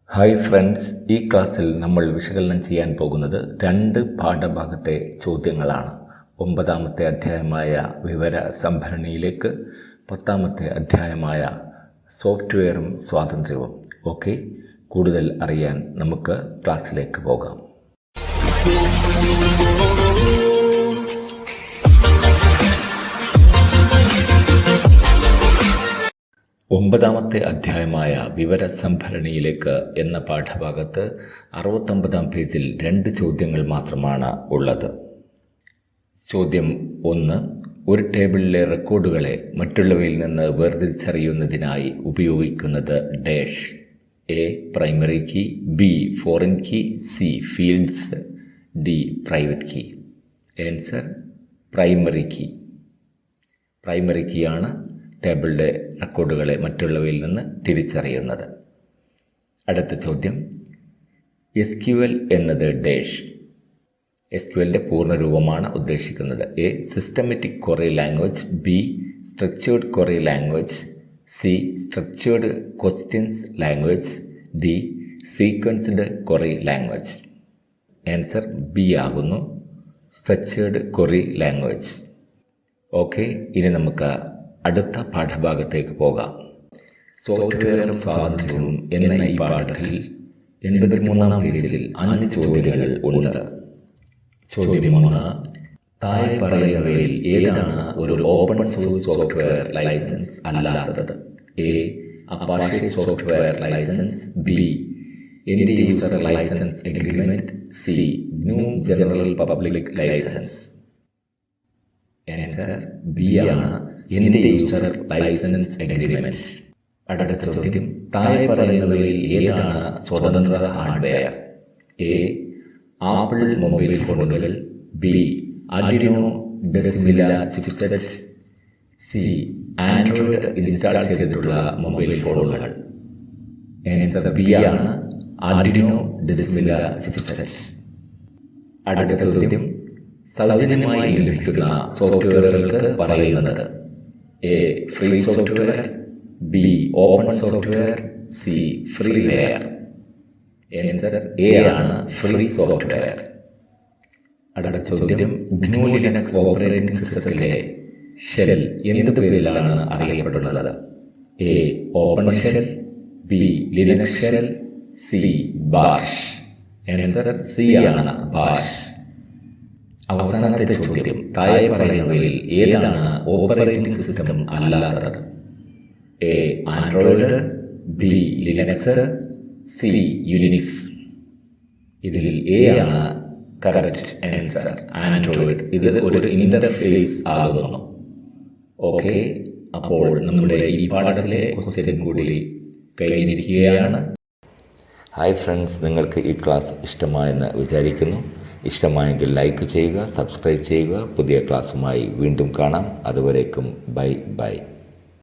Hi friends, ഈ ക്ലാസ്സിൽ നമ്മൾ വിശകലനം ചെയ്യാൻ പോകുന്നത് 2 പാഠഭാഗത്തെ ചോദ്യങ്ങളാണ്. 9ാമത്തെ അധ്യായമായ വിവര സംഭരണിയിലേക്ക് 10ാമത്തെ അധ്യായമായ സോഫ്റ്റ്വെയറും സ്വാതന്ത്ര്യവും. ഓക്കെ, കൂടുതൽ അറിയാൻ നമുക്ക് ക്ലാസ്സിലേക്ക് പോകാം. 9ാമത്തെ അധ്യായമായ വിവര സംഭരണിയിലേക്ക് എന്ന പാഠഭാഗത്ത് 69ാം പേജിൽ 2 ചോദ്യങ്ങൾ മാത്രമാണ് ഉള്ളത്. ചോദ്യം 1. ഒരു ടേബിളിലെ റെക്കോർഡുകളെ മറ്റുള്ളവയിൽ നിന്ന് വേർതിരിച്ചറിയുന്നതിനായി ഉപയോഗിക്കുന്നത് dash. A. Primary key, B. Foreign key, C. Fields, D. Private key. Answer primary key. Primary key ആണ് ടേബിളിലെ റെക്കോർഡുകളെ മറ്റുള്ളവയിൽ നിന്ന് തിരിച്ചറിയുന്നത്. അടുത്ത ചോദ്യം, SQL എന്നത് ഡാഷ്. SQLന്റെ പൂർണ്ണരൂപമാണ് ഉദ്ദേശിക്കുന്നത്. A. Systematic query language, B. Structured query language, C. Structured questions language, D. Sequenced query language. Answer B ആകുന്നു, structured query language. Okay, ഇനി നമുക്ക് അടുത്ത പാഠഭാഗത്തേക്ക് പോകാം. സോഫ്റ്റ്വെയറും സ്വാതന്ത്ര്യവും എന്ന ഈ പാഠത്തിൽ 83ാം പേജിൽ 5 ചോദ്യങ്ങൾ ഉണ്ട്. ചോദ്യം 1. താഴെ പറയുന്നവയിൽ ഏതാണ് ഒരു ഓപ്പൺ സോഴ്സ് സോഫ്റ്റ്വെയർ ലൈസൻസ് അല്ലാത്തത്? A. Apache software licence, B. End user licence agreement, C. GNU general public licence. Answer B ആണ്, എൻഡ് യൂസർ ലൈസൻസ് എഗ്രിമെന്റ്. അടുത്ത ചോദ്യം, താഴെ പറയുന്നവയിൽ ഏതാണ് സ്വതന്ത്ര ഹാർഡ്വെയർ? എ. ആപ്പിൾ മൊബൈൽ ഫോണുകൾ, B. Arduino Diecimila chipset, C. Android install ചെയ്തിട്ടുള്ള mobile ഫോണുകൾ. ആൻസർ ബി ആണ്, ആർഡിനോ ഡെസിമില ചിപ്സെറ്റ്. അടുത്ത ചോദ്യം, സൗജന്യമായി ലഭിക്കുന്ന സോഫ്റ്റ്വെയറുകൾക്ക് പറയുന്നത്? A. Free software, B. Open software, C. Freeware. Answer A ആണ്, ഫ്രീ സോഫ്റ്റ്വെയർ. അടുത്ത ചോദ്യം, ഗ്നു ലിനക്സ് ഓപ്പറേറ്റിംഗ് സിസ്റ്റത്തിലെ ഷെൽ എന്ത് പേരിലാണ് അറിയപ്പെടുന്നത്? A. Open shell, B. Linux shell, C. Bash. Answer C ആണ്, ബാഷ്. അവസാനത്തെ ചോദ്യം, താഴെ പറയുന്നവയിൽ ഏതാണ് ഓപ്പറേറ്റിംഗ് സിസ്റ്റം അല്ലാത്തത്? A. Android, B. Linux, C. Unix. ഇതിൽ എ ആണ് കറക്റ്റ് ആൻസർ, ആൻഡ്രോയിഡ്. ഇത് ഒരു ഇന്റർഫേസ് ആകുന്നു. ഓക്കെ, അപ്പോൾ നമ്മുടെ ഈ പാഠത്തിലെ ക്വസ്റ്റ്യൻ കൂടി കഴിഞ്ഞിരിക്കുകയാണ്. ഹായ് ഫ്രണ്ട്സ്, നിങ്ങൾക്ക് ഈ ക്ലാസ് ഇഷ്ടമായെന്ന് വിചാരിക്കുന്നു. ഇഷ്ടമായെങ്കിൽ ലൈക്ക് ചെയ്യുക, സബ്സ്ക്രൈബ് ചെയ്യുക. പുതിയ ക്ലാസ്സുമായി വീണ്ടും കാണാം. അതുവരേക്കും ബൈ ബൈ.